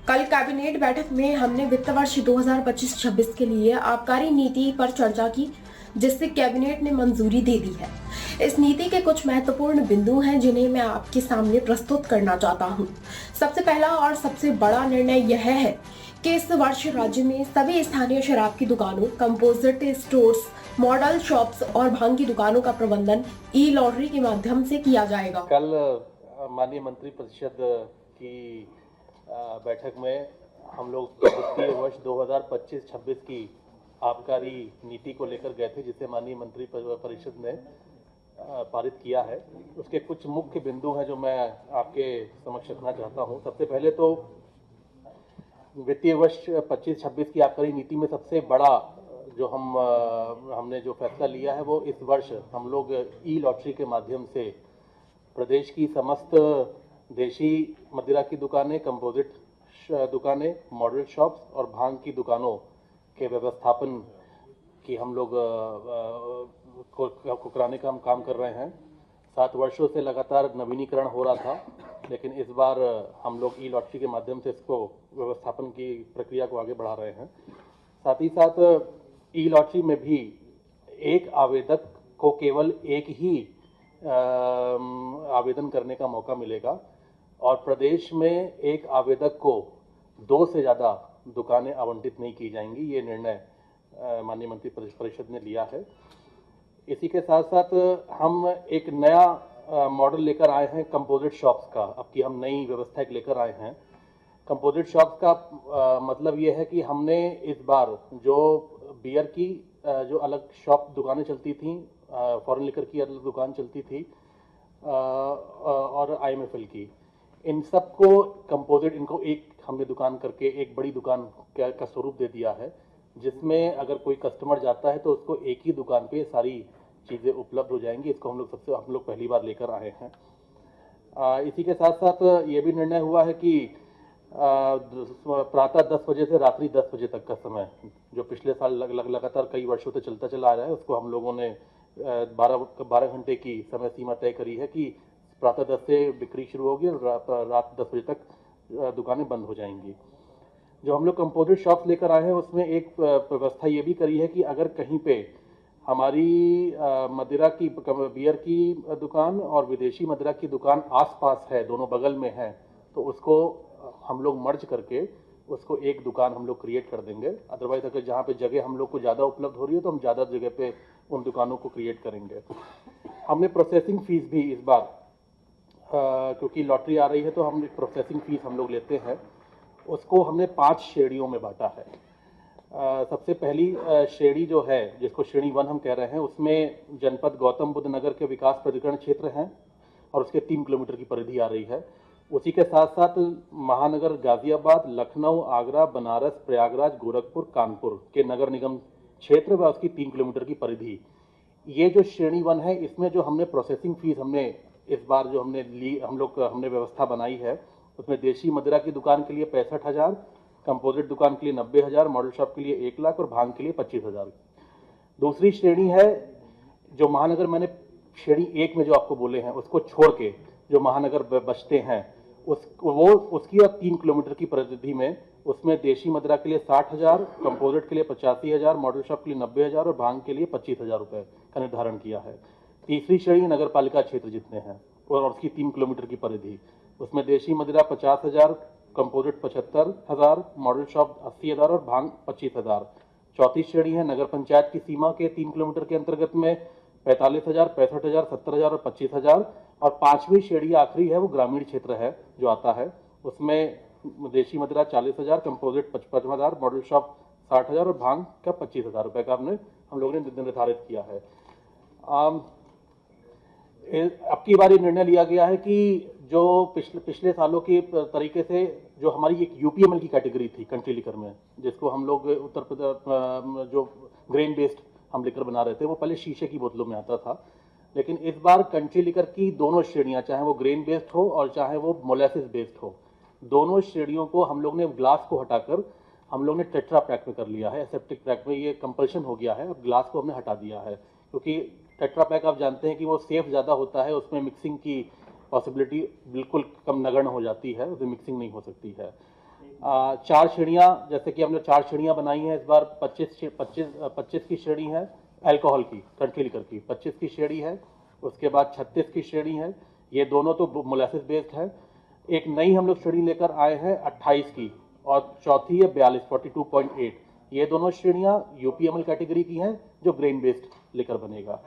कल कैबिनेट बैठक में हमने वित्त वर्ष 2025-26 के लिए आबकारी नीति पर चर्चा की, जिससे कैबिनेट ने मंजूरी दे दी है। इस नीति के कुछ महत्वपूर्ण बिंदु हैं जिन्हें मैं आपके सामने प्रस्तुत करना चाहता हूं। सबसे पहला और सबसे बड़ा निर्णय यह है कि इस वर्ष राज्य में सभी स्थानीय शराब की दुकानों, कंपोजिट स्टोर्स, मॉडल शॉप्स और भांग की दुकानों का प्रबंधन ई लॉटरी के माध्यम से किया जाएगा। कल माननीय मंत्री परिषद की बैठक में हम लोग वित्तीय वर्ष 2025-26 की आबकारी नीति को लेकर गए थे, जिसे माननीय मंत्री परिषद ने पारित किया है। उसके कुछ मुख्य बिंदु हैं जो मैं आपके समक्ष रखना चाहता हूं। सबसे पहले तो वित्तीय वर्ष 25-26 की आबकारी नीति में सबसे बड़ा जो हमने जो फैसला लिया है वो इस वर्ष हम लोग ई लॉटरी के माध्यम से प्रदेश की समस्त देशी मदिरा की दुकानें, कंपोजिट दुकानें, मॉडल शॉप्स और भांग की दुकानों के व्यवस्थापन की हम लोग को कराने का हम काम कर रहे हैं। 7 वर्षों से लगातार नवीनीकरण हो रहा था, लेकिन इस बार हम लोग ई लॉटरी के माध्यम से इसको व्यवस्थापन की प्रक्रिया को आगे बढ़ा रहे हैं। साथ ही साथ ई लॉटरी में भी एक आवेदक को केवल एक ही आवेदन करने का मौका मिलेगा और प्रदेश में एक आवेदक को 2 से ज़्यादा दुकानें आवंटित नहीं की जाएंगी। ये निर्णय माननीय मंत्री परिषद ने लिया है। इसी के साथ साथ हम एक नया मॉडल लेकर आए हैं कंपोजिट शॉप्स का। अब की हम नई व्यवस्था एक लेकर आए हैं। कंपोजिट शॉप्स का मतलब ये है कि हमने इस बार जो बियर की जो अलग शॉप दुकानें चलती थी, फॉरेन लिकर की अलग दुकान चलती थी और IMFL की, इन सबको कंपोजिट, इनको एक हमने दुकान करके एक बड़ी दुकान का स्वरूप दे दिया है, जिसमें अगर कोई कस्टमर जाता है तो उसको एक ही दुकान पे सारी चीज़ें उपलब्ध हो जाएंगी। इसको हम लोग पहली बार लेकर आए हैं। इसी के साथ साथ ये भी निर्णय हुआ है कि प्रातः 10 बजे से रात्रि 10 बजे तक का समय, जो पिछले साल लगातार कई वर्षों से चलता चला आ रहा है, उसको हम लोगों ने 12 घंटे की समय सीमा तय करी है कि प्रातः 10 से बिक्री शुरू होगी और रात 10 बजे तक दुकानें बंद हो जाएंगी। जो हम लोग कंपोजिट शॉप्स लेकर आए हैं उसमें एक व्यवस्था ये भी करी है कि अगर कहीं पे हमारी मदिरा की, बियर की दुकान और विदेशी मदिरा की दुकान आसपास है, दोनों बगल में है, तो उसको हम लोग मर्ज करके उसको एक दुकान हम लोग क्रिएट कर देंगे। अदरवाइज अगर जहाँ पे जगह हम लोग को ज़्यादा उपलब्ध हो रही है तो हम ज़्यादा जगह पे उन दुकानों को क्रिएट करेंगे। हमने प्रोसेसिंग फीस भी इस बार क्योंकि लॉटरी आ रही है तो हम प्रोसेसिंग फीस हम लोग लेते हैं, उसको हमने 5 श्रेणियों में बांटा है। सबसे पहली श्रेणी जो है, जिसको श्रेणी 1 हम कह रहे हैं, उसमें जनपद गौतम बुद्ध नगर के विकास प्राधिकरण क्षेत्र हैं और उसके 3 किलोमीटर की परिधि आ रही है। उसी के साथ साथ महानगर गाजियाबाद, लखनऊ, आगरा, बनारस, प्रयागराज, गोरखपुर, कानपुर के नगर निगम क्षेत्र व उसकी 3 किलोमीटर की परिधि। ये जो श्रेणी 1 है, इसमें जो हमने प्रोसेसिंग फीस हमने इस बार जो हमने व्यवस्था बनाई है, उसमें देशी मदिरा की दुकान के लिए 65,000, कंपोजिट दुकान के लिए 90,000, मॉडल शॉप के लिए 1 लाख और भांग के लिए 25,000। दूसरी श्रेणी है जो महानगर, मैंने श्रेणी 1 में जो आपको बोले हैं उसको छोड़ के जो महानगर बचते हैं उसकी अब 3 किलोमीटर की परिधि में, उसमें देशी मदिरा के लिए 60,000, कंपोजिट के लिए 85,000, मॉडल शॉप के लिए 90,000 और भांग के लिए 25,000 रुपये का निर्धारण किया है। तीसरी श्रेणी नगर पालिका क्षेत्र जितने हैं और उसकी 3 किलोमीटर की परिधि, उसमें देशी मदिरा 50,000, कंपोजिट 75,000, मॉडल शॉप 80,000 और भांग 25,000। चौथी श्रेणी है नगर पंचायत की सीमा के 3 किलोमीटर के अंतर्गत में 45,000, 65,000, 70,000 और 25,000। और 5वीं श्रेणी आखिरी है, वो ग्रामीण क्षेत्र है जो आता है, उसमें देशी मदिरा 40,000, कंपोजिट 55,000, मॉडल शॉप 60,000 और भांग का 25,000 रुपये का हम लोगों ने निर्धारित किया है। अब की बार निर्णय लिया गया है कि जो पिछले सालों के तरीके से जो हमारी एक UPML की कैटेगरी थी कंट्री लिकर में, जिसको हम लोग उत्तर प्रदेश जो ग्रेन बेस्ड हम लिकर बना रहे थे, वो पहले शीशे की बोतलों में आता था, लेकिन इस बार कंट्री लिकर की दोनों श्रेणियां, चाहे वो ग्रेन बेस्ड हो और चाहे वो मोलेसिस बेस्ड हो, दोनों श्रेणियों को हम लोग ने ग्लास को हटाकर हम लोग ने टेट्रा पैक में कर लिया है। एसेप्टिक पैक में ये कंपल्शन हो गया है, अब ग्लास को हमने हटा दिया है, क्योंकि टेट्रा पैक आप जानते हैं कि वो सेफ ज़्यादा होता है, उसमें मिक्सिंग की पॉसिबिलिटी बिल्कुल कम नगण्य हो जाती है, उसमें मिक्सिंग नहीं हो सकती है। 4 श्रेणियाँ, जैसे कि हमने 4 श्रेणियाँ बनाई हैं इस बार। 25 की श्रेणी है अल्कोहल की, कंट्री लिकर की, 25 की श्रेणी है, उसके बाद 36 की श्रेणी है, ये दोनों तो मोलासिस बेस्ड है। एक नई हम लोग श्रेणी लेकर आए हैं 28 की, और चौथी है 42 ये दोनों श्रेणियां यूपीएमएल कैटेगरी की हैं, जो ग्रेन बेस्ड लेकर बनेगा।